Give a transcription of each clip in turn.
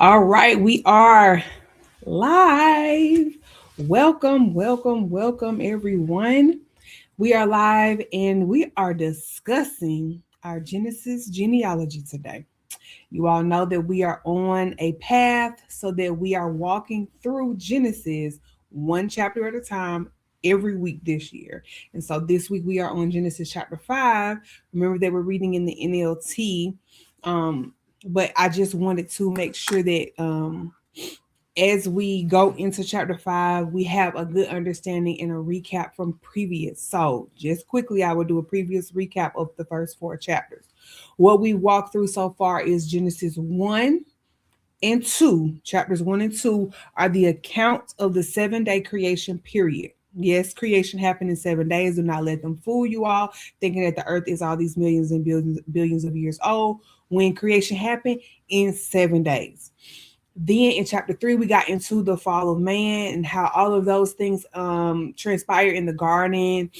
All right, we are live. Welcome, everyone. We are live and we are discussing our Genesis genealogy today. You all know that we are on a path so that we are walking through Genesis one chapter at a time every week this year. And so this week we are on Genesis chapter 5. Remember that we're reading in the NLT. Um, but I just wanted to make sure that as we go into chapter 5, we have a good understanding and a recap from previous. So, just quickly, I will do a previous recap of the first four chapters. What we walked through so far is Genesis 1 and 2. Chapters 1 and 2 are the account of the 7-day creation period. Yes, creation happened in 7 days. Do not let them fool you all, thinking that the earth is all these millions and billions of years old. When creation happened in 7 days. Then in chapter 3, we got into the fall of man and how all of those things transpire in the garden.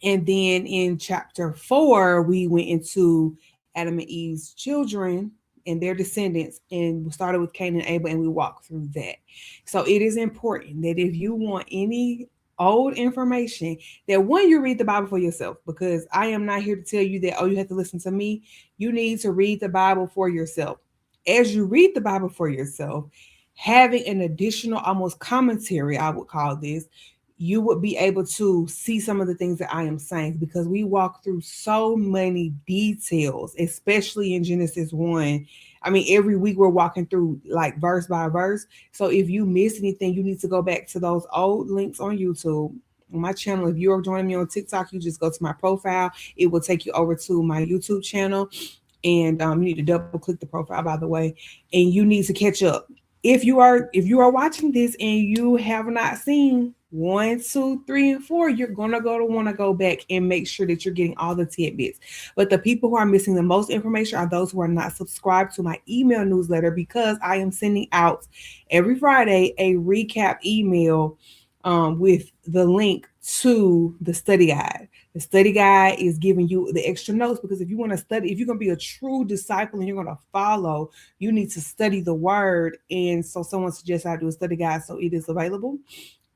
And then in chapter 4, we went into Adam and Eve's children and their descendants, and we started with Cain and Abel, and we walked through that. So it is important that if you want any old information, that one, you read the Bible for yourself, because I am not here to tell you that, oh, you have to listen to me. You need to read the Bible for yourself. As you read the Bible for yourself, having an additional, almost commentary, I would call this, you would be able to see some of the things that I am saying, because we walk through so many details, especially in Genesis 1. I mean, every week we're walking through like verse by verse. So if you miss anything, you need to go back to those old links on YouTube. On my channel, if you're joining me on TikTok, you just go to my profile. It will take you over to my YouTube channel, and you need to double click the profile, by the way, and you need to catch up. If you are watching this and you have not seen 1, 2, 3, and 4, you're gonna go to want to go back and make sure that you're getting all the tidbits. But the people who are missing the most information are those who are not subscribed to my email newsletter, because I am sending out every Friday a recap email with the link to the study guide. The study guide is giving you the extra notes, because if you want to study, if you're going to be a true disciple and you're going to follow, you need to study the word. And so someone suggests I do a study guide, so it is available.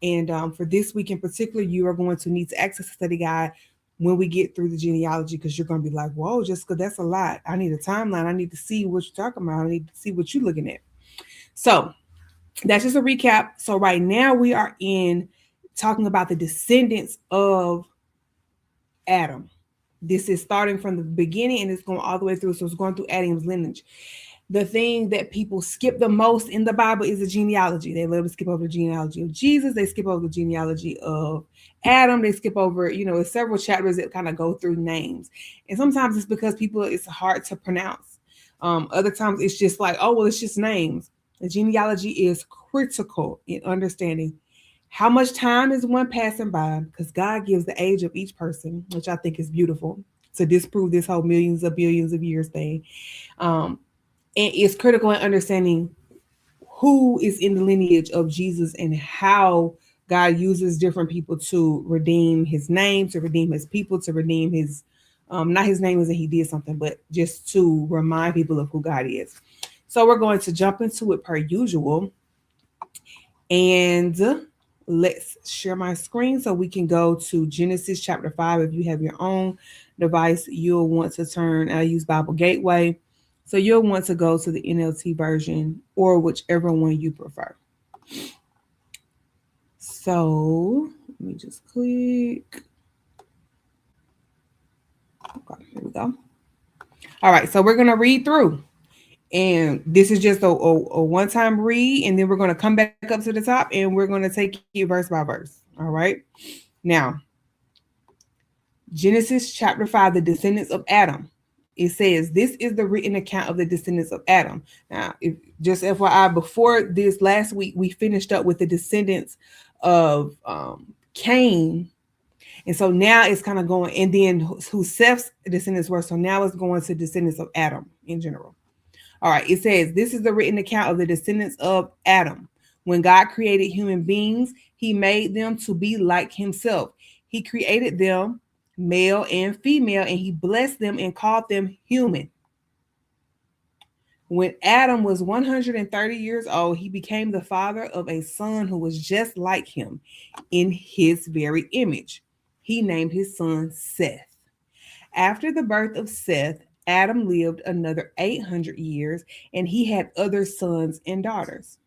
And for this week in particular, you are going to need to access the study guide when we get through the genealogy, because you're going to be like, whoa, Jessica, that's a lot. I need a timeline. I need to see what you're talking about. I need to see what you're looking at. So that's just a recap. So right now we are in talking about the descendants of Adam. This is starting from the beginning and it's going all the way through. So it's going through Adam's lineage. The thing that people skip the most in the Bible is the genealogy. They love to skip over the genealogy of Jesus. They skip over the genealogy of Adam. They skip over, several chapters that kind of go through names. And sometimes it's because it's hard to pronounce. Other times it's just like, oh, well, it's just names. The genealogy is critical in understanding how much time is one passing by, because God gives the age of each person, which I think is beautiful, to disprove this whole millions of billions of years thing. Um, and it's critical in understanding who is in the lineage of Jesus and how God uses different people to redeem his name, to redeem his people, to redeem his, not his name as in he did something, but just to remind people of who God is. So we're going to jump into it per usual. And let's share my screen so we can go to Genesis chapter 5. If you have your own device, you'll want to turn, I use Bible Gateway. So you'll want to go to the NLT version or whichever one you prefer. So let me just click. Okay, here we go. All right, so we're going to read through. And this is just a one-time read, and then we're going to come back up to the top and we're going to take it verse by verse. All right. Now, Genesis chapter 5, the descendants of Adam. It says, this is the written account of the descendants of Adam. Now, just FYI, before this last week, we finished up with the descendants of Cain. And so now it's kind of going, and then who Seth's descendants were. So now it's going to descendants of Adam in general. All right, it says, this is the written account of the descendants of Adam. When God created human beings, he made them to be like himself. He created them male and female, and he blessed them and called them human. When Adam was 130 years old, he became the father of a son who was just like him in his very image. He named his son Seth. After the birth of Seth, Adam lived another 800 years and he had other sons and daughters.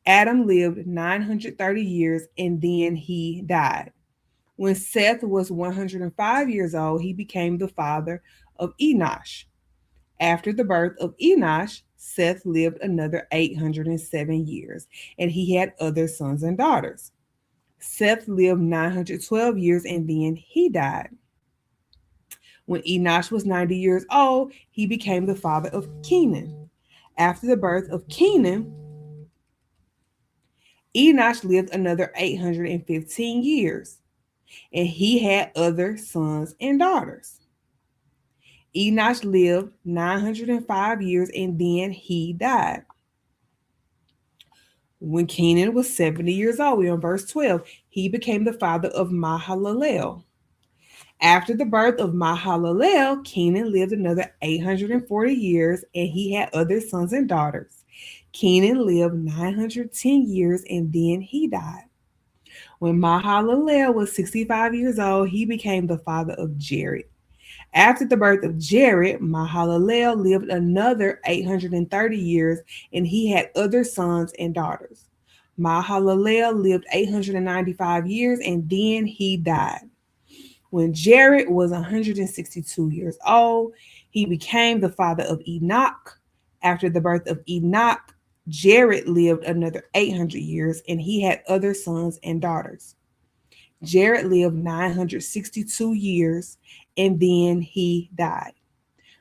Adam lived 930 years and then he died. When Seth was 105 years old, he became the father of Enosh. After the birth of Enosh, Seth lived another 807 years, and he had other sons and daughters. Seth lived 912 years and then he died. When Enosh was 90 years old, he became the father of Kenan. After the birth of Kenan, Enosh lived another 815 years, and he had other sons and daughters. Enosh lived 905 years and then he died. When Kenan was 70 years old, we're on verse 12, he became the father of Mahalalel. After the birth of Mahalalel, Kenan lived another 840 years and he had other sons and daughters. Kenan lived 910 years and then he died. When Mahalalel was 65 years old, he became the father of Jared. After the birth of Jared, Mahalalel lived another 830 years and he had other sons and daughters. Mahalalel lived 895 years and then he died. When Jared was 162 years old, he became the father of Enoch. After the birth of Enoch, Jared lived another 800 years and he had other sons and daughters. Jared lived 962 years and then he died.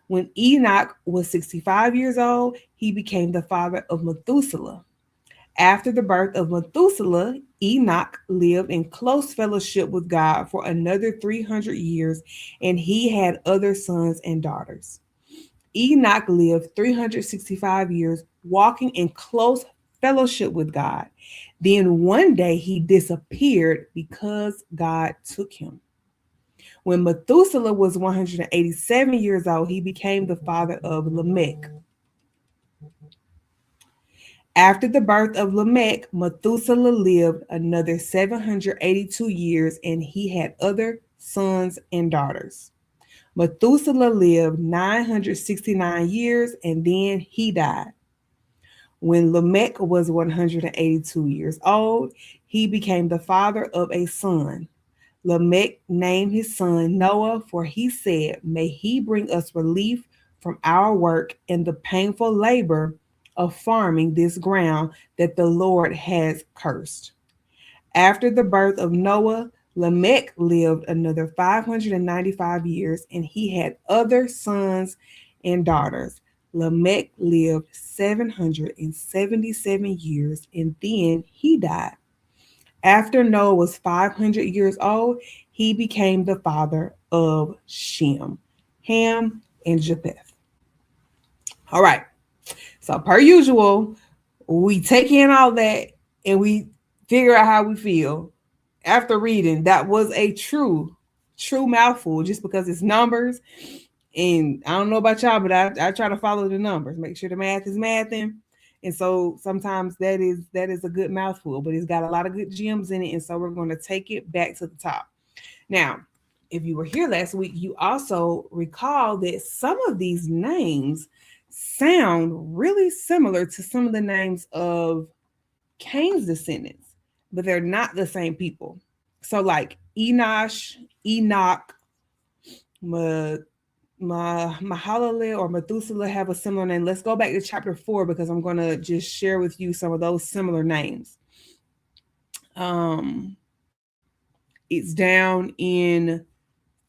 When Enoch was 65 years old, he became the father of Methuselah. After the birth of Methuselah, Enoch lived in close fellowship with God for another 300 years, and he had other sons and daughters. Enoch lived 365 years walking in close fellowship with God. Then one day he disappeared because God took him. When Methuselah was 187 years old, he became the father of Lamech. After the birth of Lamech, Methuselah lived another 782 years and he had other sons and daughters. Methuselah lived 969 years and then he died. When Lamech was 182 years old, he became the father of a son. Lamech named his son Noah, for he said, "May he bring us relief from our work and the painful labor of farming this ground that the Lord has cursed." After the birth of Noah, Lamech lived another 595 years and he had other sons and daughters. Lamech lived 777 years and then he died. After Noah was 500 years old, he became the father of Shem, Ham, and Japheth. All right. So, per usual, we take in all that and we figure out how we feel after reading. That was a true mouthful just because it's numbers. And I don't know about y'all, but I try to follow the numbers, make sure the math is mathing. And so sometimes that is a good mouthful, but it's got a lot of good gems in it. And so we're going to take it back to the top. Now, if you were here last week, you also recall that some of these names sound really similar to some of the names of Cain's descendants, but they're not the same people. So, like Enosh, Enoch, Mahalalel or Methuselah have a similar name. Let's go back to chapter 4 because I'm going to just share with you some of those similar names. It's down in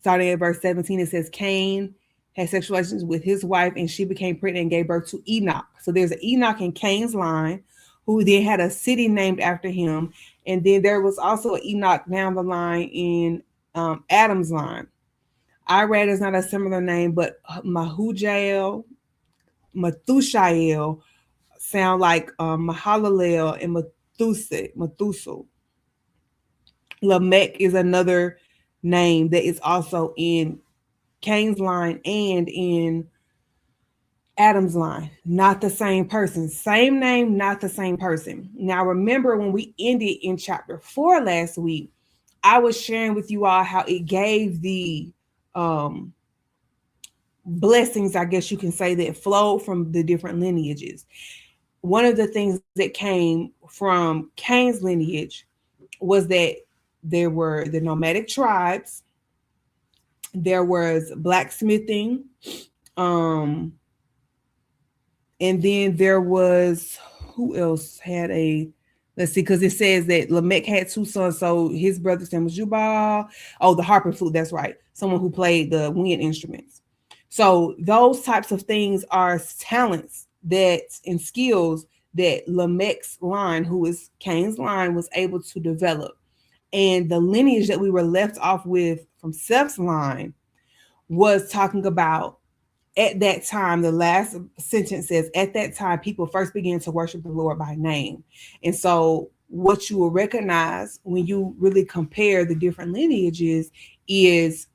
starting at verse 17. It says Cain had sexual relations with his wife and she became pregnant and gave birth to Enoch. So there's an Enoch in Cain's line who then had a city named after him. And then there was also an Enoch down the line in Adam's line. Irad is not a similar name, but Mahushael sound like Mahalalel and Methuselah. Lamech is another name that is also in Cain's line and in Adam's line, not the same person. Same name, not the same person. Now, remember when we ended in chapter 4 last week, I was sharing with you all how it gave the um, blessings, I guess you can say, that flowed from the different lineages. One of the things that came from Cain's lineage was that there were the nomadic tribes, there was blacksmithing, um, and then there was, who else had a, let's see, because it says that Lamech had two sons, so his brother's name was Jubal. Oh, the harp and flute, that's right. Someone who played the wind instruments. So those types of things are talents that and skills that Lamech's line, who is Cain's line, was able to develop. And the lineage that we were left off with from Seth's line was talking about, at that time, the last sentence says, at that time, people first began to worship the Lord by name. And so what you will recognize when you really compare the different lineages is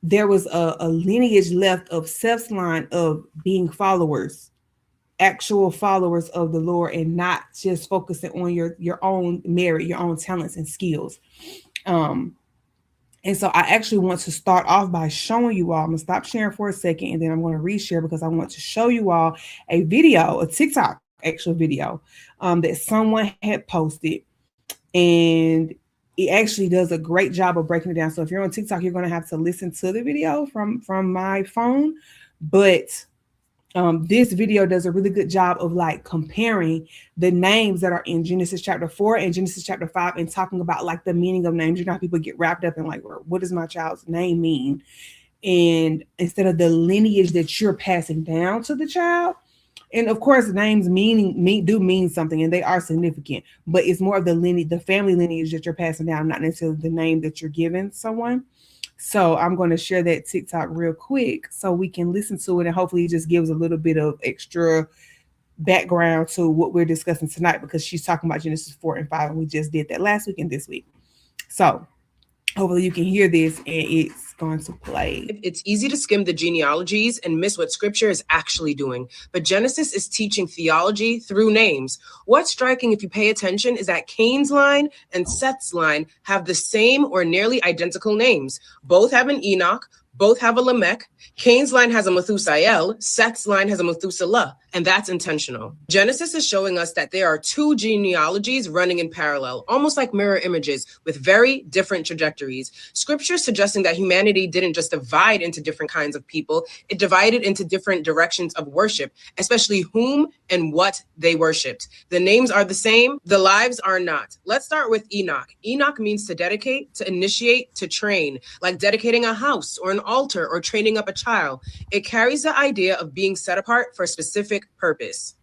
there was a lineage left of Seth's line of being followers, actual followers of the Lord, and not just focusing on your own merit, your own talents and skills. And so I actually want to start off by showing you all, I'm gonna stop sharing for a second and then I'm gonna reshare because I want to show you all a video, a TikTok actual video that someone had posted. And it actually does a great job of breaking it down. So if you're on TikTok, you're gonna have to listen to the video from my phone. But this video does a really good job of like comparing the names that are in Genesis chapter 4 and Genesis chapter 5 and talking about like the meaning of names. You know how people get wrapped up in like, what does my child's name mean? And instead of the lineage that you're passing down to the child, and of course names do mean something and they are significant, but it's more of the family lineage that you're passing down, not necessarily the name that you're giving someone. So I'm going to share that TikTok real quick so we can listen to it, and hopefully it just gives a little bit of extra background to what we're discussing tonight, because she's talking about Genesis 4 and 5 and we just did that last week and this week. So hopefully you can hear this and it's going to play. It's easy to skim the genealogies and miss what scripture is actually doing, but Genesis is teaching theology through names. What's striking if you pay attention is that Cain's line and Seth's line have the same or nearly identical names. Both have an Enoch, both have a Lamech. Cain's line has a Methusael, Seth's line has a Methuselah, and that's intentional. Genesis is showing us that there are two genealogies running in parallel, almost like mirror images with very different trajectories. Scripture suggesting that humanity didn't just divide into different kinds of people, it divided into different directions of worship, especially whom and what they worshiped. The names are the same, the lives are not. Let's start with Enoch. Enoch means to dedicate, to initiate, to train, like dedicating a house or an altar or training up a child. It carries the idea of being set apart for a specific purpose.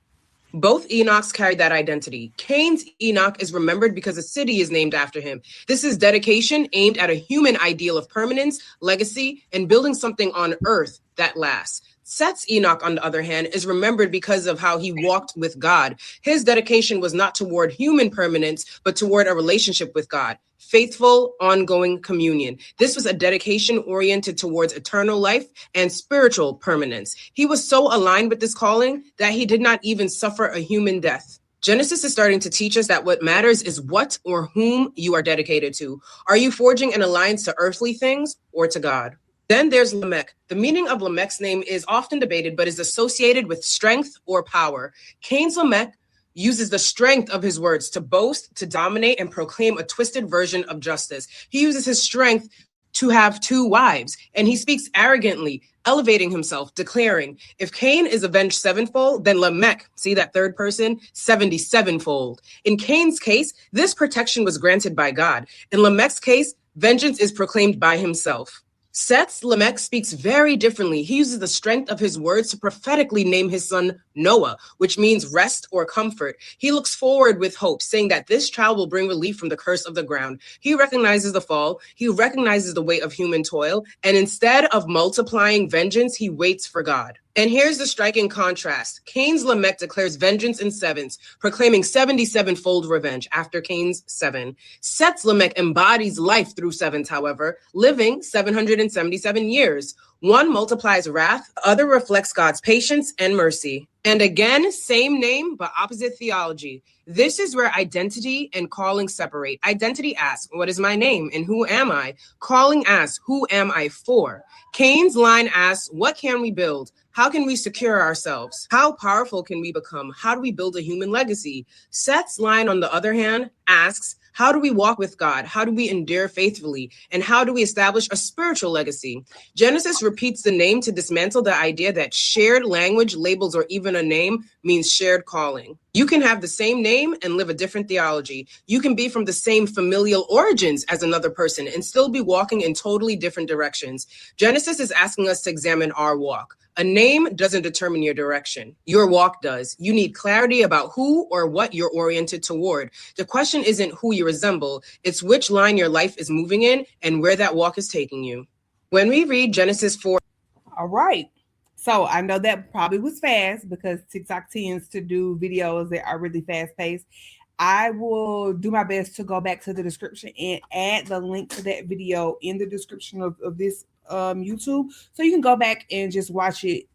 Both Enochs carried that identity. Cain's Enoch is remembered because a city is named after him. This is dedication aimed at a human ideal of permanence, legacy, and building something on earth that lasts. Seth's Enoch, on the other hand, is remembered because of how he walked with God. His dedication was not toward human permanence, but toward a relationship with God. Faithful, ongoing communion. This was a dedication oriented towards eternal life and spiritual permanence. He was so aligned with this calling that he did not even suffer a human death. Genesis is starting to teach us that what matters is what or whom you are dedicated to. Are you forging an alliance to earthly things or to God? Then there's Lamech. The meaning of Lamech's name is often debated, but is associated with strength or power. Cain's Lamech uses the strength of his words to boast, to dominate, and proclaim a twisted version of justice. He uses his strength to have two wives, and he speaks arrogantly, elevating himself, declaring, if Cain is avenged sevenfold, then Lamech, see that third person, 77-fold. In Cain's case, this protection was granted by God. In Lamech's case, vengeance is proclaimed by himself. Seth's Lamech speaks very differently. He uses the strength of his words to prophetically name his son Noah, which means rest or comfort. He looks forward with hope, saying that this child will bring relief from the curse of the ground. He recognizes the fall. He recognizes the weight of human toil. And instead of multiplying vengeance, he waits for God. And here's the striking contrast. Cain's Lamech declares vengeance in sevens, proclaiming 77-fold revenge after Cain's 7. Seth's Lamech embodies life through sevens, however, living 777 years. One multiplies wrath, the other reflects God's patience and mercy. And again, same name, but opposite theology. This is where identity and calling separate. Identity asks, what is my name and who am I? Calling asks, who am I for? Cain's line asks, what can we build? How can we secure ourselves? How powerful can we become? How do we build a human legacy? Seth's line, on the other hand, asks, how do we walk with God? How do we endure faithfully? And how do we establish a spiritual legacy? Genesis repeats the name to dismantle the idea that shared language, labels, or even a name means shared calling. You can have the same name and live a different theology. You can be from the same familial origins as another person and still be walking in totally different directions. Genesis is asking us to examine our walk. A name doesn't determine your direction. Your walk does. You need clarity about who or what you're oriented toward. The question isn't who you resemble, it's which line your life is moving in and where that walk is taking you. When we read Genesis 4. All right. So I know that probably was fast because TikTok tends to do videos that are really fast paced. I will do my best to go back to the description and add the link to that video in the description of this YouTube. So you can go back and just watch it.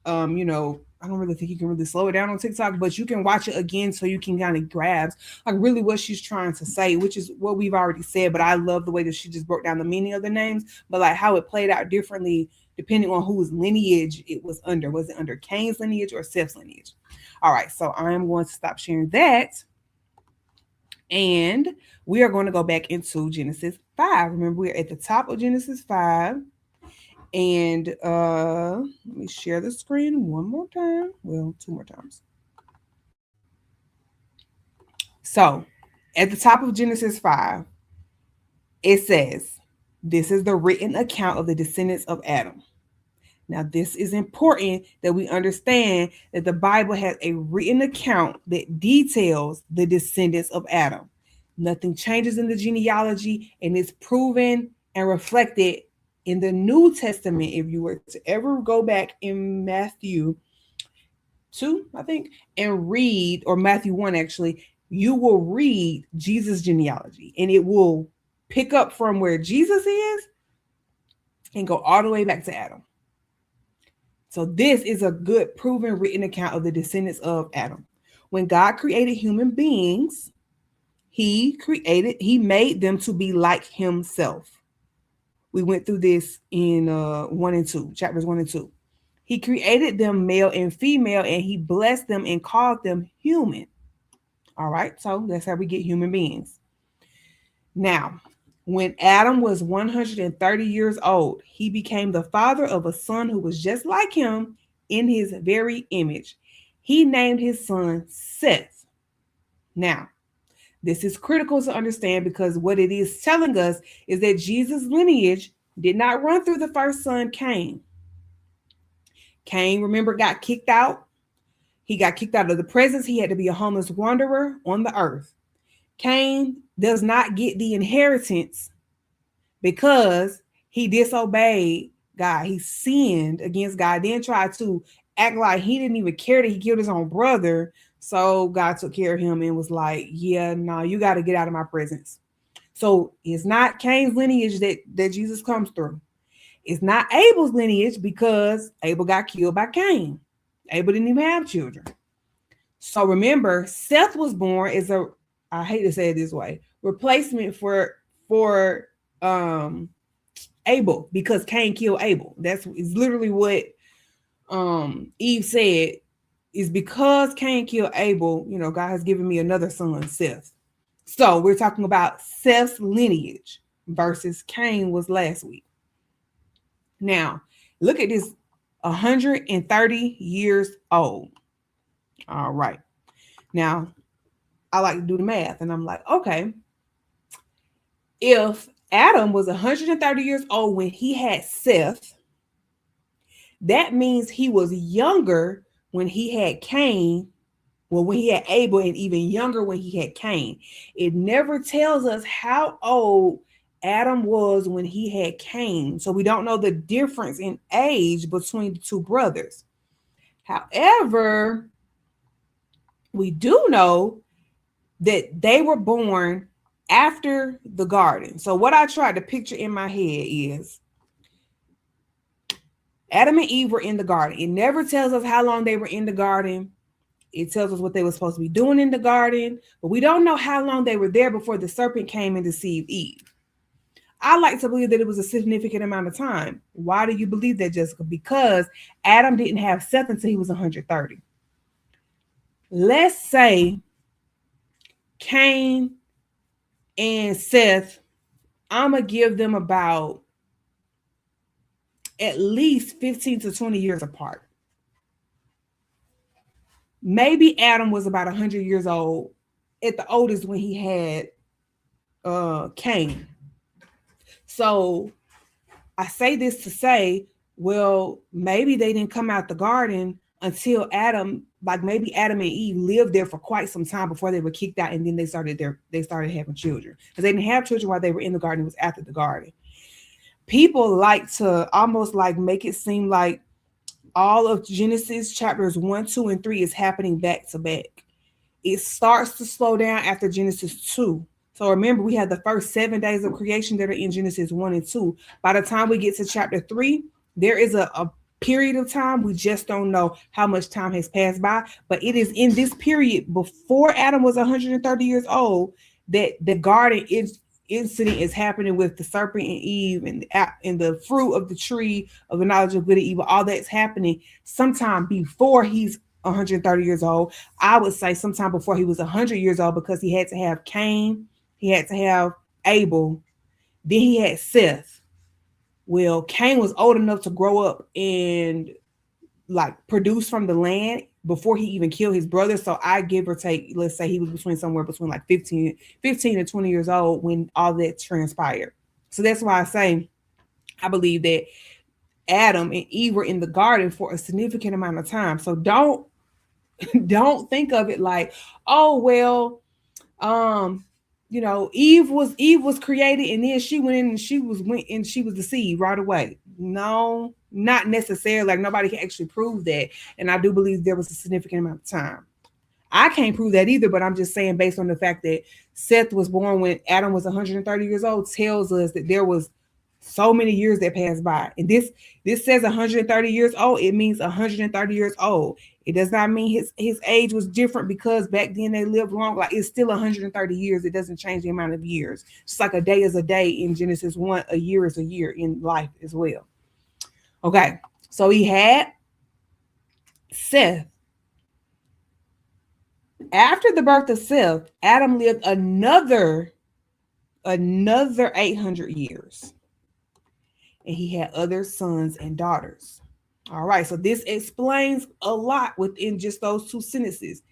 I don't really think you can really slow it down on TikTok, but you can watch it again so you can kind of grasp like really what she's trying to say, which is what we've already said. But I love the way that she just broke down the meaning of the names, but like how it played out differently depending on whose lineage it was under. Was it under Cain's lineage or Seth's lineage? All right, so I'm going to stop sharing that. And we are going to go back into Genesis 5. Remember, we're at the top of Genesis 5. And let me share the screen one more time. Well, two more times. So at the top of Genesis 5, it says, this is the written account of the descendants of Adam. Now, this is important that we understand that the Bible has a written account that details the descendants of Adam. Nothing changes in the genealogy, and it's proven and reflected in the New Testament. If you were to ever go back in Matthew 2, I think, and read, or Matthew 1 actually, you will read Jesus' genealogy, and it will pick up from where Jesus is and go all the way back to Adam. So this is a good proven written account of the descendants of Adam. When God created human beings, he made them to be like himself. We went through this in 1 and 2, chapters 1 and 2. He created them male and female, and he blessed them and called them human. All right, so that's how we get human beings. Now, when Adam was 130 years old, he became the father of a son who was just like him in his very image. He named his son Seth. Now, this is critical to understand because what it is telling us is that Jesus' lineage did not run through the first son, Cain. Cain, remember, got kicked out. He got kicked out of the presence. He had to be a homeless wanderer on the earth. Cain does not get the inheritance because he disobeyed God. He sinned against God, then tried to act like he didn't even care that he killed his own brother. So God took care of him and was like, yeah, no, you got to get out of my presence. So it's not Cain's lineage that Jesus comes through. It's not Abel's lineage because Abel got killed by Cain. Abel didn't even have children. So remember, Seth was born as a, I hate to say it this way, replacement for Abel because Cain killed Abel. That's literally what Eve said, is because Cain killed Abel, God has given me another son, Seth. So we're talking about Seth's lineage versus Cain was last week. Now, look at this, 130 years old. All right. Now, I like to do the math, and I'm like, okay, if Adam was 130 years old when he had Seth, that means he was younger when he had Cain, well, when he had Abel, and even younger when he had Cain. It never tells us how old Adam was when he had Cain. So we don't know the difference in age between the two brothers. However, we do know that they were born after the garden. So what I tried to picture in my head is Adam and Eve were in the garden. It never tells us how long they were in the garden. It tells us what they were supposed to be doing in the garden, but we don't know how long they were there before the serpent came and deceived Eve. I like to believe that it was a significant amount of time. Why do you believe that, Jessica? Because Adam didn't have Seth until he was 130. Let's say Cain and Seth, I'm going to give them about at least 15 to 20 years apart. Maybe Adam was about 100 years old at the oldest when he had Cain. So I say this to say, well, maybe they didn't come out the garden until Adam, like maybe Adam and Eve lived there for quite some time before they were kicked out, and then they started having children. Because they didn't have children while they were in the garden, it was after the garden. People like to almost like make it seem like all of Genesis chapters 1, 2, and 3 is happening back to back. It starts to slow down after Genesis 2. So remember, we have the first 7 days of creation that are in Genesis 1 and 2. By the time we get to chapter 3, there is a period of time. We just don't know how much time has passed by. But it is in this period before Adam was 130 years old that the garden incident is happening with the serpent and Eve and the fruit of the tree of the knowledge of good and evil. All that's happening sometime before he's 130 years old. I would say sometime before he was 100 years old, because he had to have Cain, he had to have Abel, then he had Seth. Well, Cain was old enough to grow up and like produce from the land before he even killed his brother. So I give or take, let's say he was somewhere between like 15 and 20 years old when all that transpired. So that's why I say I believe that Adam and Eve were in the garden for a significant amount of time. So don't think of it like, oh well, Eve was created and then she went in and she was deceived right away. No, not necessarily. Like nobody can actually prove that. And I do believe there was a significant amount of time. I can't prove that either, but I'm just saying based on the fact that Seth was born when Adam was 130 years old tells us that there was so many years that passed by. And this says 130 years old. It means 130 years old. It does not mean his age was different because back then they lived long. Like it's still 130 years. It doesn't change the amount of years. Just like a day is a day in Genesis 1, a year is a year in life as well. Okay, so he had Seth. After the birth of Seth, Adam lived another 800 years. And he had other sons and daughters. All right, so this explains a lot within just those two sentences.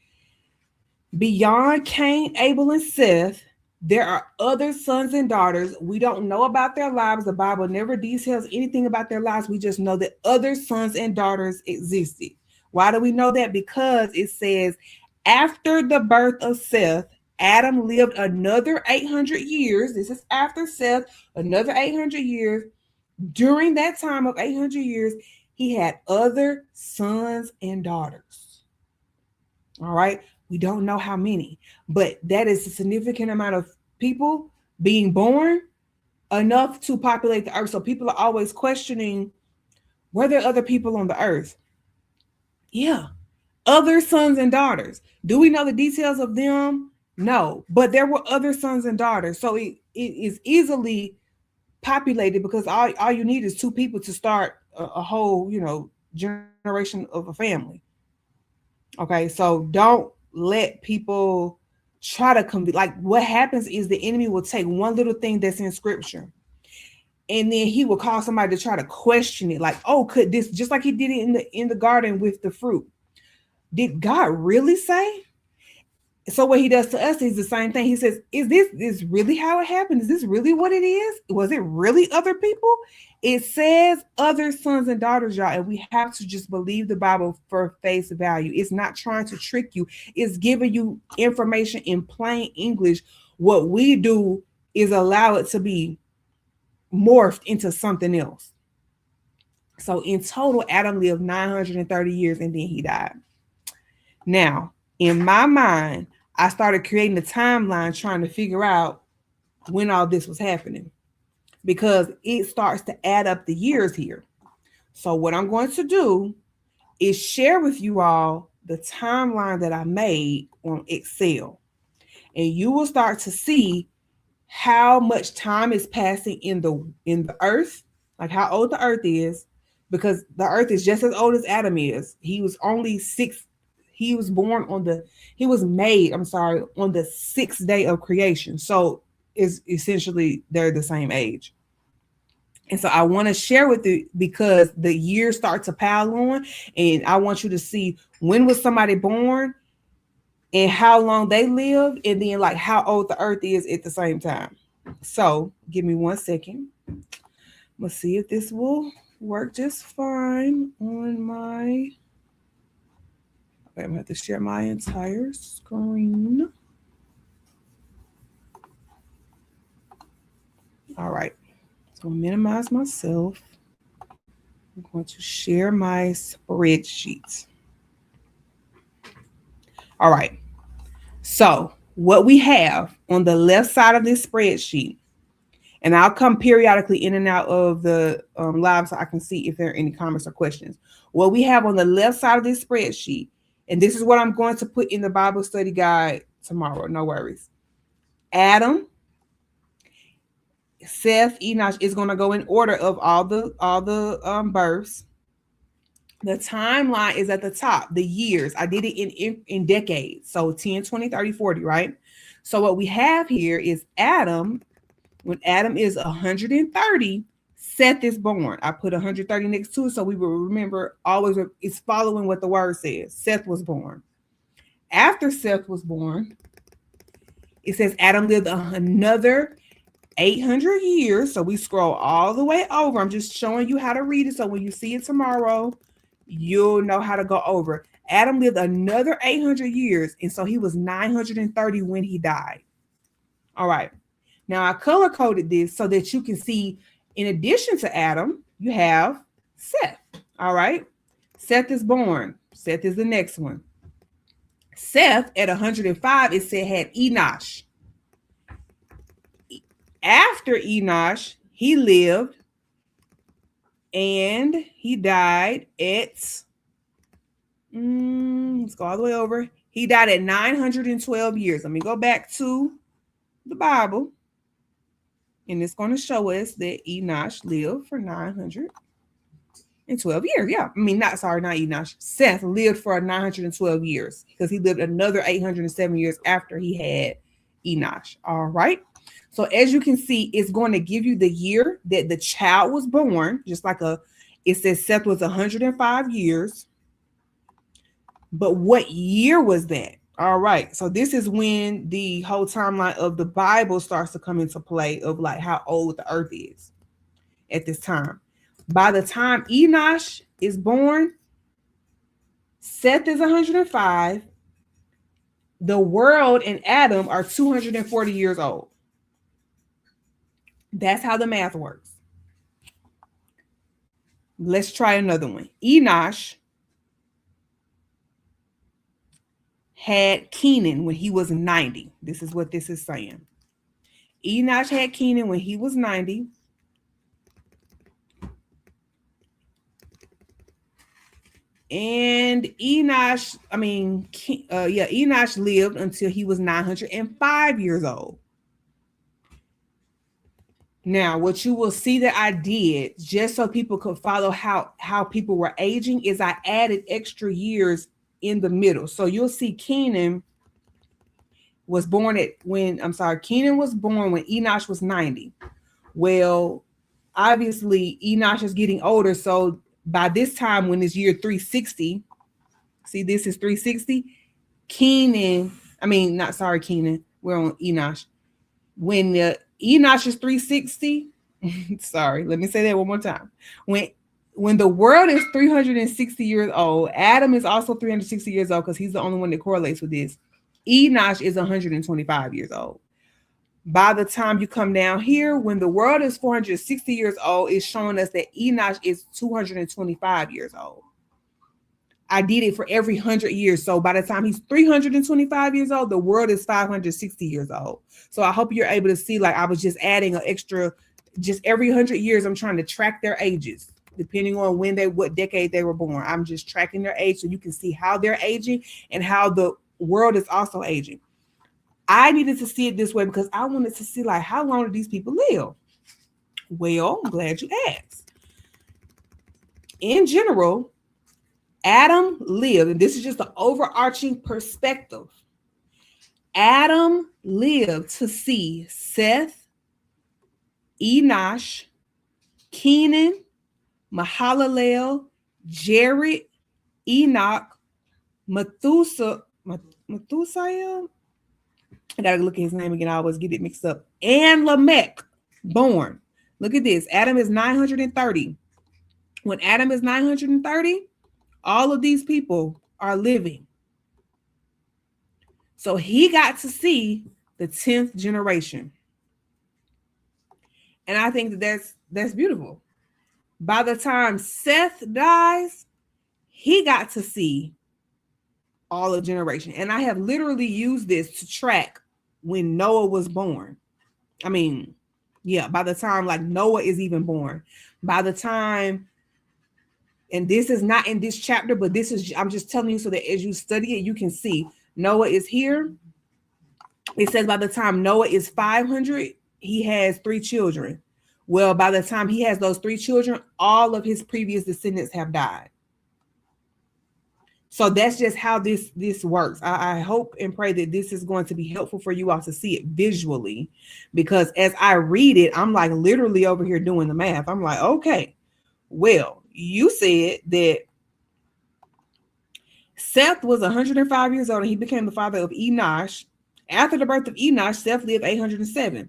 Beyond Cain, Abel, and Seth, there are other sons and daughters. We don't know about their lives. The Bible never details anything about their lives. We just know that other sons and daughters existed. Why do we know that? Because it says, after the birth of Seth, Adam lived another 800 years. This is after Seth, another 800 years. During that time of 800 years, he had other sons and daughters. All right. We don't know how many, but that is a significant amount of people being born, enough to populate the earth. So people are always questioning, were there other people on the earth? Yeah. Other sons and daughters. Do we know the details of them? No, but there were other sons and daughters. So it is easily populated because all you need is two people to start a whole, generation of a family. Okay, so don't let people try to like what happens is the enemy will take one little thing that's in scripture and then he will call somebody to try to question it, like, oh, could this, just like he did it in the garden with the fruit. Did God really say? So what he does to us is the same thing. He says, is this really how it happened? Is this really what it is? Was it really other people? It says other sons and daughters, y'all, and we have to just believe the Bible for face value. It's not trying to trick you. It's giving you information in plain English. What we do is allow it to be morphed into something else. So in total, Adam lived 930 years and then he died. Now, in my mind, I started creating the timeline trying to figure out when all this was happening because it starts to add up the years here. So, what I'm going to do is share with you all the timeline that I made on Excel. And you will start to see how much time is passing in the earth, like how old the earth is, because the earth is just as old as Adam is. He was only six, he was born on the he was made, I'm sorry, on the sixth day of creation. So is essentially they're the same age. And so I want to share with you because the years start to pile on, and I want you to see when was somebody born and how long they lived, and then like how old the earth is at the same time. So give me 1 second. Let's see if this will work just fine on my. Okay, I'm gonna have to share my entire screen. All right. So I'll minimize myself. I'm going to share my spreadsheet. All right. So what we have on the left side of this spreadsheet, and I'll come periodically in and out of the live so I can see if there are any comments or questions. What we have on the left side of this spreadsheet, and this is what I'm going to put in the Bible study guide tomorrow, no worries. Adam, Seth, Enosh is going to go in order of all the births. The timeline is at the top, the years. I did it in decades. So 10, 20, 30, 40, right? So what we have here is Adam. When Adam is 130, Seth is born. I put 130 next to it so we will remember always it's following what the word says. Seth was born. After Seth was born, it says Adam lived another 800 years. So we scroll all the way over. I'm just showing you how to read it. So when you see it tomorrow, you'll know how to go over. Adam lived another 800 years. And so he was 930 when he died. All right. Now I color coded this so that you can see, in addition to Adam, you have Seth. All right. Seth is born. Seth is the next one. Seth at 105, it said had Enosh. After Enosh, he lived and he died at, let's go all the way over. He died at 912 years. Let me go back to the Bible. And it's going to show us that Enosh lived for 912 years. Yeah. I mean, not Enosh. Seth lived for 912 years because he lived another 807 years after he had Enosh. All right. So as you can see, it's going to give you the year that the child was born, just like it says Seth was 105 years. But what year was that? All right. So this is when the whole timeline of the Bible starts to come into play of like how old the earth is at this time. By the time Enosh is born, Seth is 105. The world and Adam are 240 years old. That's how the math works. Let's try another one. Enosh had Kenan when he was 90. This is what this is saying. Enosh had Kenan when he was 90. And Enosh lived until he was 905 years old. Now, what you will see that I did, just so people could follow how people were aging, is I added extra years in the middle. So you'll see Kenan was born when Enosh was 90. Well, obviously Enosh is getting older. So by this time, when it's year 360, see, this is 360. We're on Enosh. When Enosh is 360, sorry, let me say that one more time. When the world is 360 years old, Adam is also 360 years old because he's the only one that correlates with this. Enosh is 125 years old. By the time you come down here, when the world is 460 years old, it's showing us that Enoch is 225 years old. I did it for every 100 years. So by the time he's 325 years old, the world is 560 years old. So I hope you're able to see, like, I was just adding an extra, just every 100 years, I'm trying to track their ages, depending on what decade they were born. I'm just tracking their age so you can see how they're aging and how the world is also aging. I needed to see it this way because I wanted to see, like, how long do these people live? Well, I'm glad you asked. In general, Adam lived, and this is just an overarching perspective. Adam lived to see Seth, Enosh, Kenan, Mahalalel, Jared, Enoch, Methuselah. Methuselah? I gotta look at his name again. I always get it mixed up. And Lamech born. Look at this. Adam is 930. When Adam is 930, all of these people are living. So he got to see the 10th generation. And I think that's beautiful. By the time Seth dies, he got to see all of generation. And I have literally used this to track when Noah was born. I mean, yeah, by the time like Noah is even born, by the time, and this is not in this chapter, but this is, I'm just telling you so that as you study it, you can see Noah is here. It says by the time Noah is 500, he has 3 children. Well, by the time he has those 3 children, all of his previous descendants have died. So that's just how this works. I hope and pray that this is going to be helpful for you all to see it visually, because as I read it, I'm like literally over here doing the math. I'm like, okay, well, you said that Seth was 105 years old and he became the father of Enosh. After the birth of Enosh, Seth lived 807.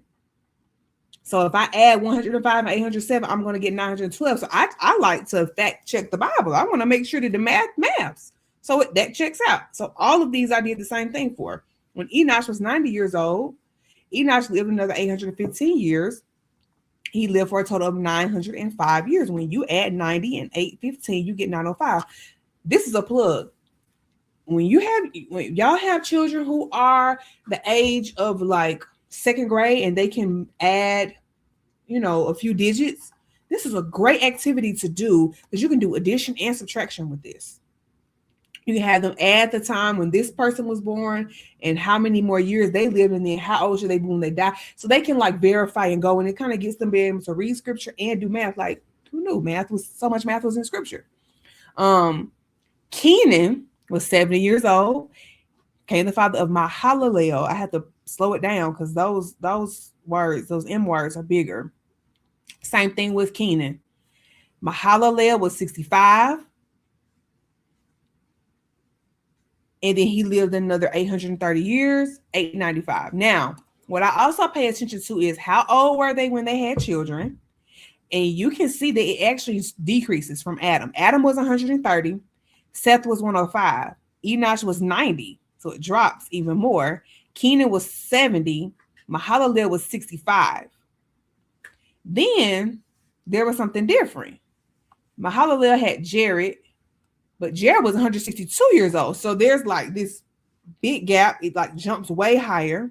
So if I add 105 and 807, I'm going to get 912. So I like to fact check the Bible. I want to make sure that the maths. So that checks out. So all of these I did the same thing for. When Enosh was 90 years old, Enosh lived another 815 years. He lived for a total of 905 years. When you add 90 and 815, you get 905. This is a plug. When y'all have children who are the age of like 2nd grade and they can add, a few digits, this is a great activity to do because you can do addition and subtraction with this. You can have them add the time when this person was born and how many more years they lived, and then how old should they be when they die. So they can like verify and go, and it kind of gets them be able to read scripture and do math. Like, who knew so much math was in scripture. Kenan was 70 years old, became the father of Mahalalel. I had to slow it down because those words, those M words are bigger. Same thing with Kenan. Mahalalel was 65. And then he lived another 830 years, 895. Now, what I also pay attention to is how old were they when they had children? And you can see that it actually decreases from Adam. Adam was 130. Seth was 105. Enosh was 90. So it drops even more. Kenan was 70. Mahalalel was 65. Then there was something different. Mahalalel had Jared, but Jared was 162 years old. So there's like this big gap. It like jumps way higher.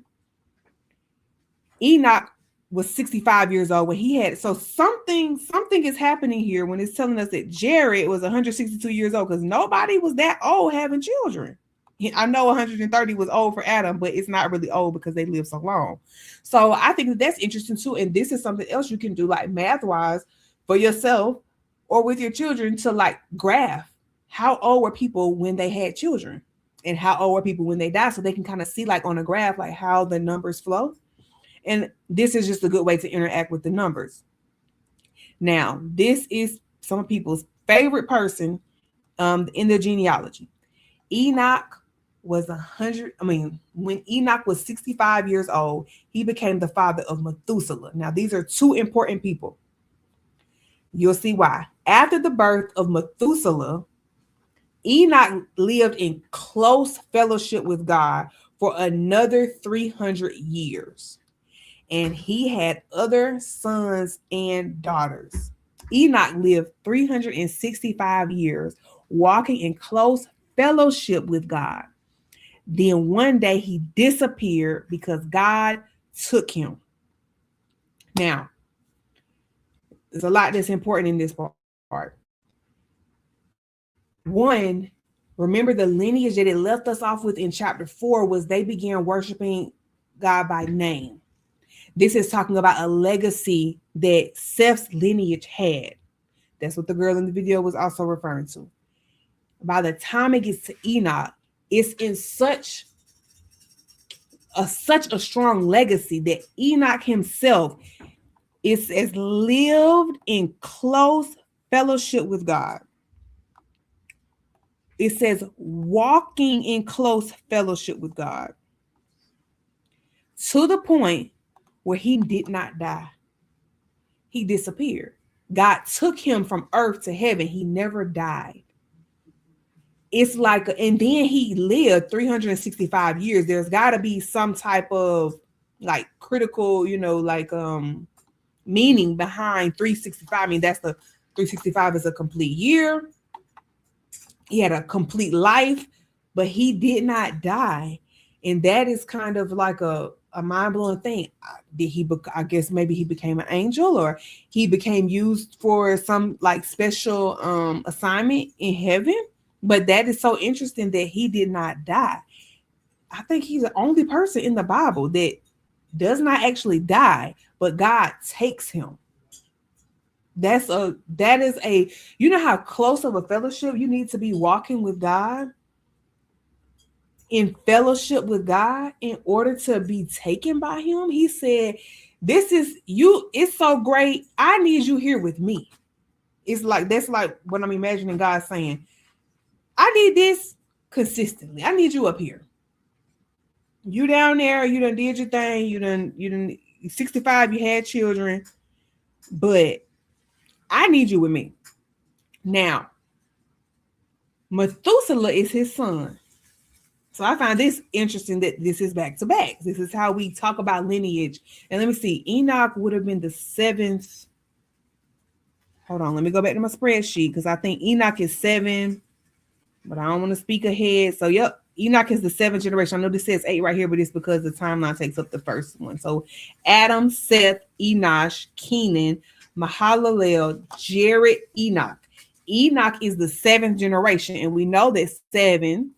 Enoch was 65 years old when he had. So something is happening here when it's telling us that Jared was 162 years old, because nobody was that old having children. I know 130 was old for Adam, but it's not really old because they live so long. So I think that's interesting too. And this is something else you can do like math-wise for yourself or with your children to like graph how old were people when they had children and how old were people when they died, so they can kind of see like on a graph like how the numbers flow. And this is just a good way to interact with the numbers. Now, this is some people's favorite person in the genealogy. Enoch was when Enoch was 65 years old, he became the father of Methuselah. Now, these are 2 important people. You'll see why. After the birth of Methuselah, Enoch lived in close fellowship with God for another 300 years. and he had other sons and daughters. Enoch lived 365 years, walking in close fellowship with God. Then one day he disappeared because God took him. Now, there's a lot that's important in this part. One, remember the lineage that it left us off with in chapter 4 was they began worshiping God by name. This is talking about a legacy that Seth's lineage had. That's what the girl in the video was also referring to. By the time it gets to Enoch, it's in such a strong legacy that Enoch himself has lived in close fellowship with God. It says walking in close fellowship with God to the point where he did not die. He disappeared. God took him from earth to heaven. He never died. It's like, and then he lived 365 years. There's got to be some type of like critical, meaning behind 365. I mean, that's the 365 is a complete year. He had a complete life, but he did not die. And that is kind of like a mind-blowing thing. I guess maybe he became an angel, or he became used for some like special assignment in heaven. But that is so interesting that he did not die. I think he's the only person in the Bible that does not actually die, but God takes him. That is a, you know how close of a fellowship you need to be walking with God, in fellowship with God, in order to be taken by him. He said, this is you, it's so great, I need you here with me. It's like, that's like what I'm imagining God saying, I need this consistently. I need you up here. You down there, you done did your thing, you done 65, you had children, but I need you with me. Now, Methuselah is his son. So I find this interesting that this is back to back. This is how we talk about lineage. And let me see. Enoch would have been the 7th. Hold on. Let me go back to my spreadsheet because I think Enoch is 7, but I don't want to speak ahead. So, yep. Enoch is the 7th generation. I know this says 8 right here, but it's because the timeline takes up the first one. So Adam, Seth, Enosh, Kenan, Mahalalel, Jared, Enoch. Enoch is the 7th generation, and we know that 7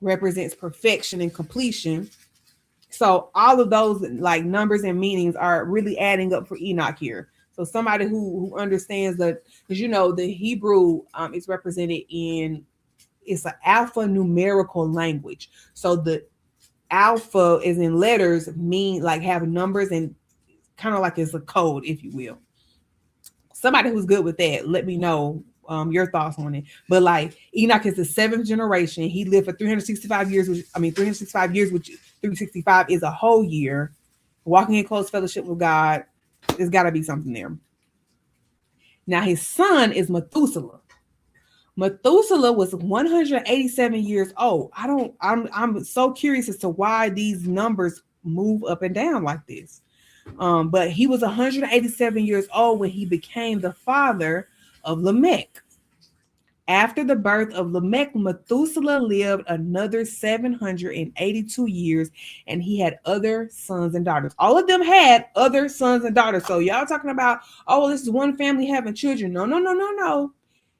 represents perfection and completion. So all of those like numbers and meanings are really adding up for Enoch here. So somebody who understands that, because the Hebrew is represented in, it's an alphanumerical language. So the alpha is in letters, mean like have numbers, and kind of like it's a code, if you will. Somebody who's good with that, let me know your thoughts on it. But like Enoch is the 7th generation. He lived for 365 years, 365 years, which 365 is a whole year. Walking in close fellowship with God. There's got to be something there. Now his son is Methuselah. Methuselah was 187 years old. I'm so curious as to why these numbers move up and down like this. But he was 187 years old when he became the father of Lamech. After the birth of Lamech, Methuselah lived another 782 years, and he had other sons and daughters. All of them had other sons and daughters. So y'all talking about, oh, this is one family having children. No.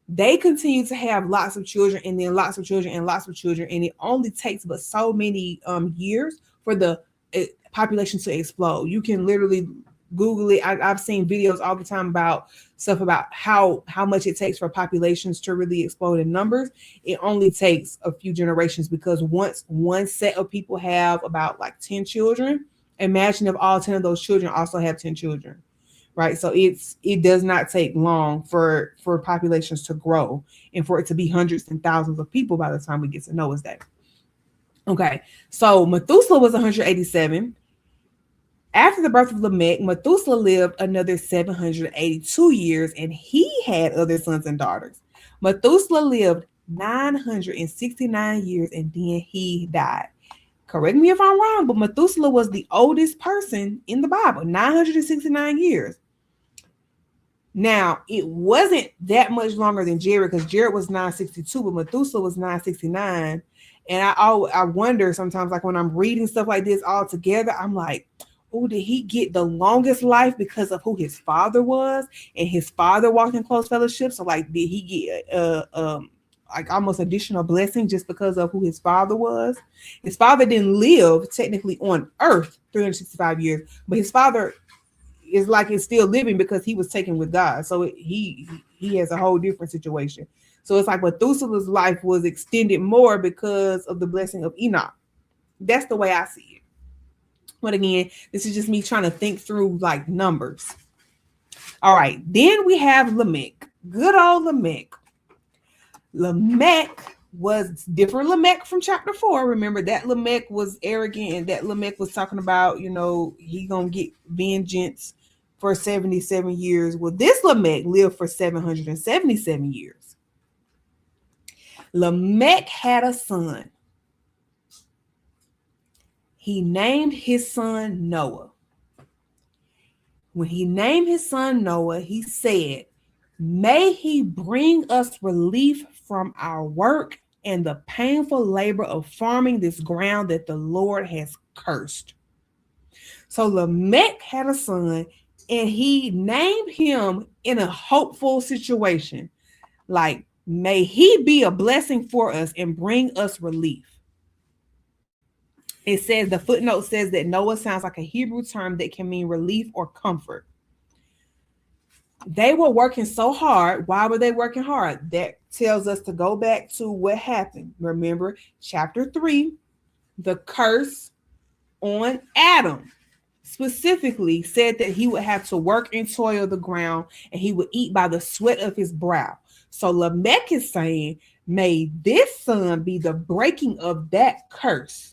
They continue to have lots of children, and then lots of children, and lots of children, and it only takes but so many years for the population to explode. You can literally Google it. I've seen videos all the time about stuff about how much it takes for populations to really explode in numbers. It only takes a few generations, because once one set of people have about like 10 children, imagine if all 10 of those children also have 10 children. Right. So it does not take long for populations to grow and for it to be hundreds and thousands of people by the time we get to Noah's day. Okay. So Methuselah was 187. After the birth of Lamech, Methuselah lived another 782 years, and he had other sons and daughters. Methuselah lived 969 years, and then he died. Correct me if I'm wrong, but Methuselah was the oldest person in the Bible, 969 years. Now, it wasn't that much longer than Jared, because Jared was 962, but Methuselah was 969. And I wonder sometimes, like when I'm reading stuff like this all together, I'm like, oh, did he get the longest life because of who his father was? And his father walked in close fellowship. So like, did he get like almost additional blessing just because of who his father was? His father didn't live technically on earth 365 years, but his father is like it's still living because he was taken with God. So he has a whole different situation. So it's like Methuselah's life was extended more because of the blessing of Enoch. That's the way I see it. But again, this is just me trying to think through like numbers. All right, then we have Lamech. Good old Lamech. Lamech was different Lamech from chapter 4. Remember that Lamech was arrogant, and that Lamech was talking about, he gonna get vengeance for 77 years. Well, this Lamech lived for 777 years. Lamech had a son. He named his son Noah. When he named his son Noah, he said, "May he bring us relief from our work and the painful labor of farming this ground that the Lord has cursed." So Lamech had a son, and he named him in a hopeful situation. Like, may he be a blessing for us and bring us relief. It says, the footnote says that Noah sounds like a Hebrew term that can mean relief or comfort. They were working so hard. Why were they working hard? That tells us to go back to what happened. Remember, chapter 3, the curse on Adam specifically said that he would have to work and toil the ground, and he would eat by the sweat of his brow. So Lamech is saying, may this son be the breaking of that curse.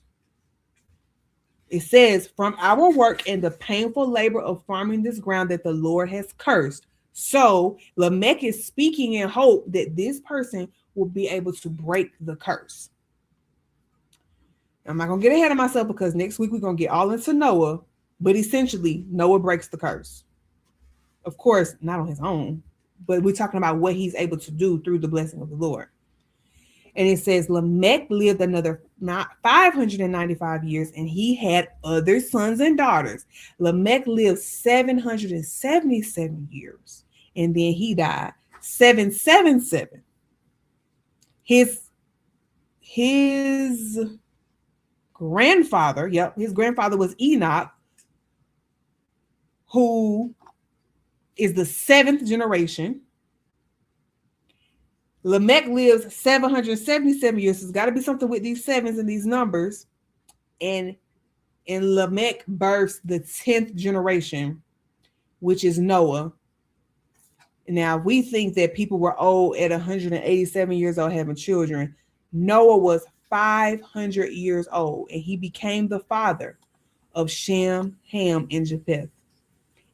It says, from our work and the painful labor of farming this ground that the Lord has cursed. So Lamech is speaking in hope that this person will be able to break the curse. I'm not going to get ahead of myself, because next week we're going to get all into Noah, but essentially Noah breaks the curse. Of course, not on his own, but we're talking about what he's able to do through the blessing of the Lord. And it says Lamech lived another 595 years, and he had other sons and daughters. Lamech lived 777 years, and then he died. 777. His grandfather, his grandfather was Enoch, who is the 7th generation. Lamech lives 777 years. So it's got to be something with these sevens and these numbers. And Lamech births the 10th generation, which is Noah. Now, we think that people were old at 187 years old having children. Noah was 500 years old, and he became the father of Shem, Ham, and Japheth.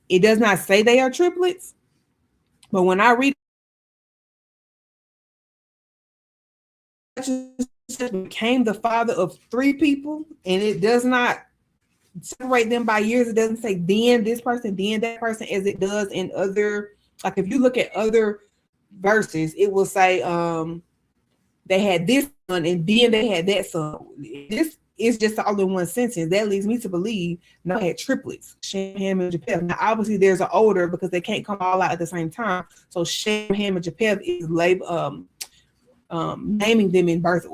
It does not say they are triplets, but when I read became the father of 3 people, and it does not separate them by years. It doesn't say then this person, then that person, as it does in other, like if you look at other verses, it will say they had this son and then they had that son. This is just all in one sentence. That leads me to believe Noah had triplets, Shem, Ham, and Japheth. Now, obviously, there's an older, because they can't come all out at the same time. So Shem, Ham, and Japheth is naming them in birth.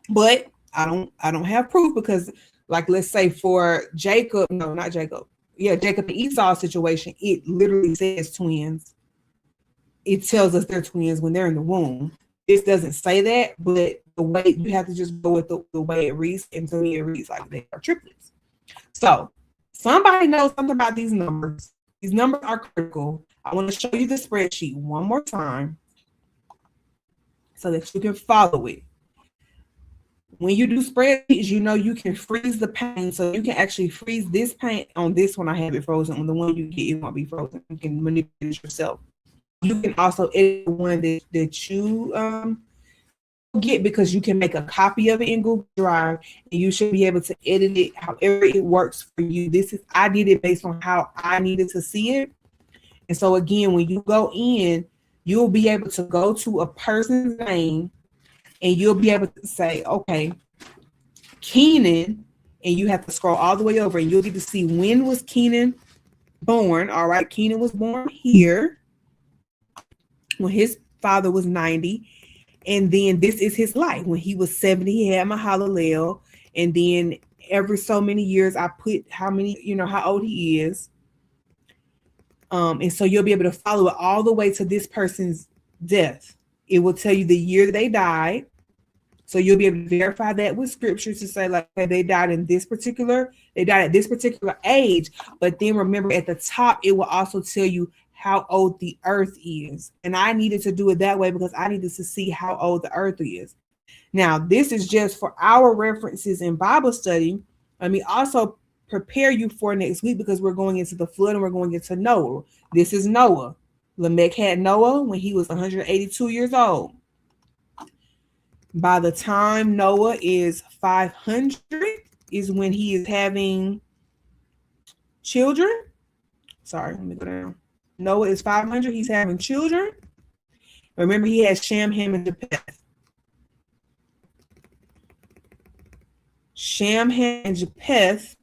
But I don't have proof, because, like, let's say for Jacob, no, not Jacob. Yeah, Jacob and Esau situation, it literally says twins. It tells us they're twins when they're in the womb. This doesn't say that, but the way you have to just go with the way it reads, and to me it reads like they are triplets. So somebody knows something about these numbers. These numbers are critical. I want to show you the spreadsheet one more time so that you can follow it. When you do spreadsheets, you can freeze the paint. So you can actually freeze this paint on this one. I have it frozen. On the one you get, it won't be frozen. You can manipulate it yourself. You can also edit the one that you get, because you can make a copy of it in Google Drive and you should be able to edit it however it works for you. I did it based on how I needed to see it. And so again, when you go in, you'll be able to go to a person's name and you'll be able to say, okay, Keenan, and you have to scroll all the way over and you'll get to see when was Keenan born. All right, Keenan was born here when his father was 90. And then this is his life. When he was 70, he had Mahalalel. And then every so many years, I put how many, how old he is. And so you'll be able to follow it all the way to this person's death. It will tell you the year they died. So you'll be able to verify that with scripture to say, like, okay, they died at this particular age. But then remember, at the top, it will also tell you how old the earth is. And I needed to do it that way because I needed to see how old the earth is. Now, this is just for our references in Bible study. Let me also prepare you for next week because we're going into the flood and we're going into Noah. This is Noah. Lamech had Noah when he was 182 years old. By the time Noah is 500 is when he is having children. Sorry, let me go down. Noah is 500. He's having children. Remember, he has Shem, Ham, and Japheth. Shem, Ham, and Japheth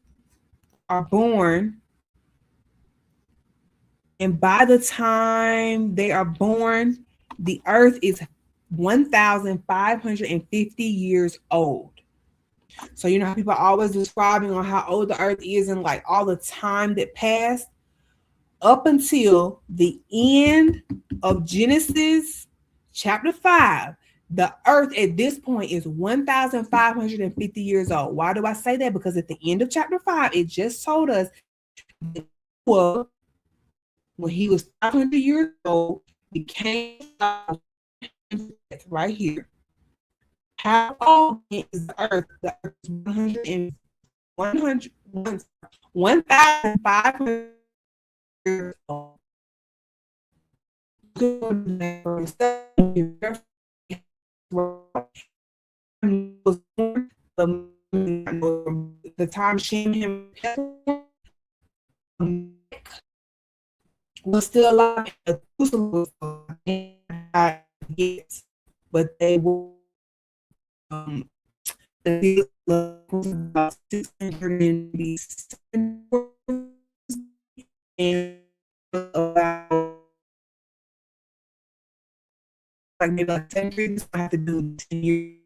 are born. And by the time they are born, the earth is 1,550 years old. So you know how people are always describing on how old the earth is and like all the time that passed? Up until the end of Genesis chapter 5, the earth at this point is 1,550 years old. Why do I say that? Because at the end of chapter 5, it just told us that when he was 500 years old, became right here. How old is the earth? The earth is 1,500 years old. The time Shem was still alive, but they were about 687 and about like maybe like 10 years. I have to do 10 years.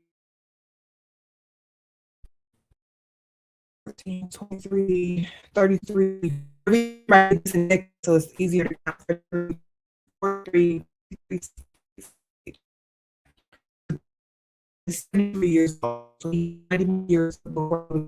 13, 23, 33. So it's easier to count. 43, 73 years old. So 90 years before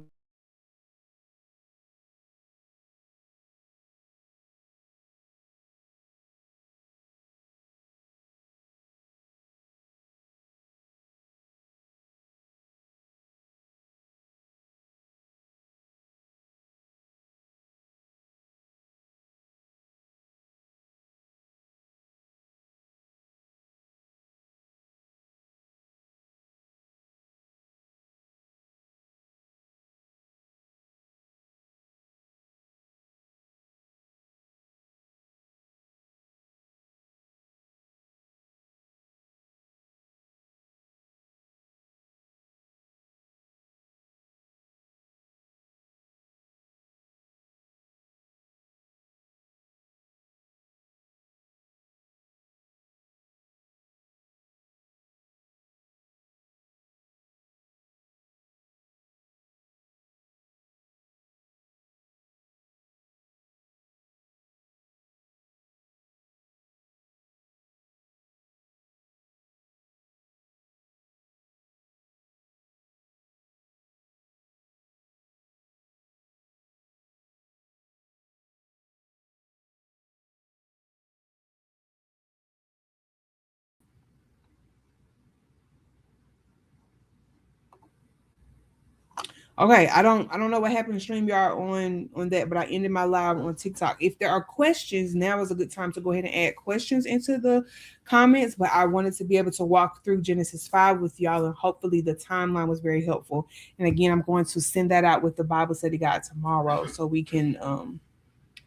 Okay, I don't know what happened to StreamYard on that, but I ended my live on TikTok. If there are questions, now is a good time to go ahead and add questions into the comments. But I wanted to be able to walk through Genesis 5 with y'all, and hopefully the timeline was very helpful. And again, I'm going to send that out with the Bible study guide tomorrow, so we can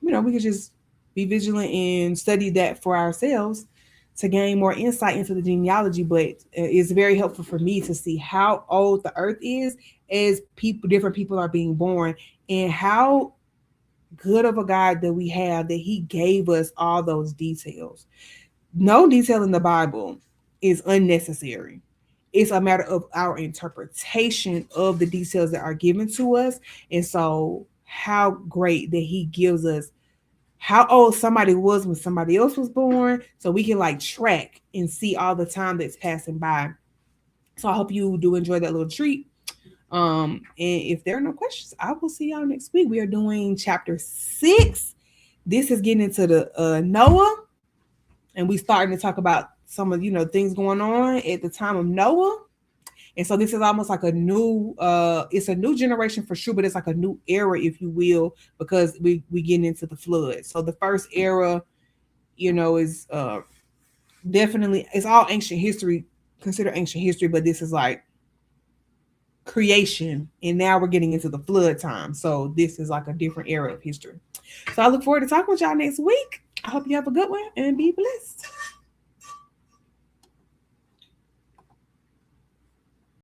we can just be vigilant and study that for ourselves to gain more insight into the genealogy. But it's very helpful for me to see how old the earth is as different people are being born, and how good of a God that we have that He gave us all those details. No detail in the Bible is unnecessary. It's a matter of our interpretation of the details that are given to us. And so, how great that He gives us how old somebody was when somebody else was born, so we can like track and see all the time that's passing by. So I hope you do enjoy that little treat. And if there are no questions, I will see y'all next week. We are doing chapter 6. This is getting into the Noah, and we starting to talk about some of things going on at the time of Noah. And so this is almost like a new it's a new generation for sure, but it's like a new era, if you will, because we getting into the flood. So the first era, is definitely, it's all ancient history, considered ancient history, but this is like creation, and now we're getting into the flood time. So this is like a different era of history. So I look forward to talking with y'all next week. I hope you have a good one and be blessed.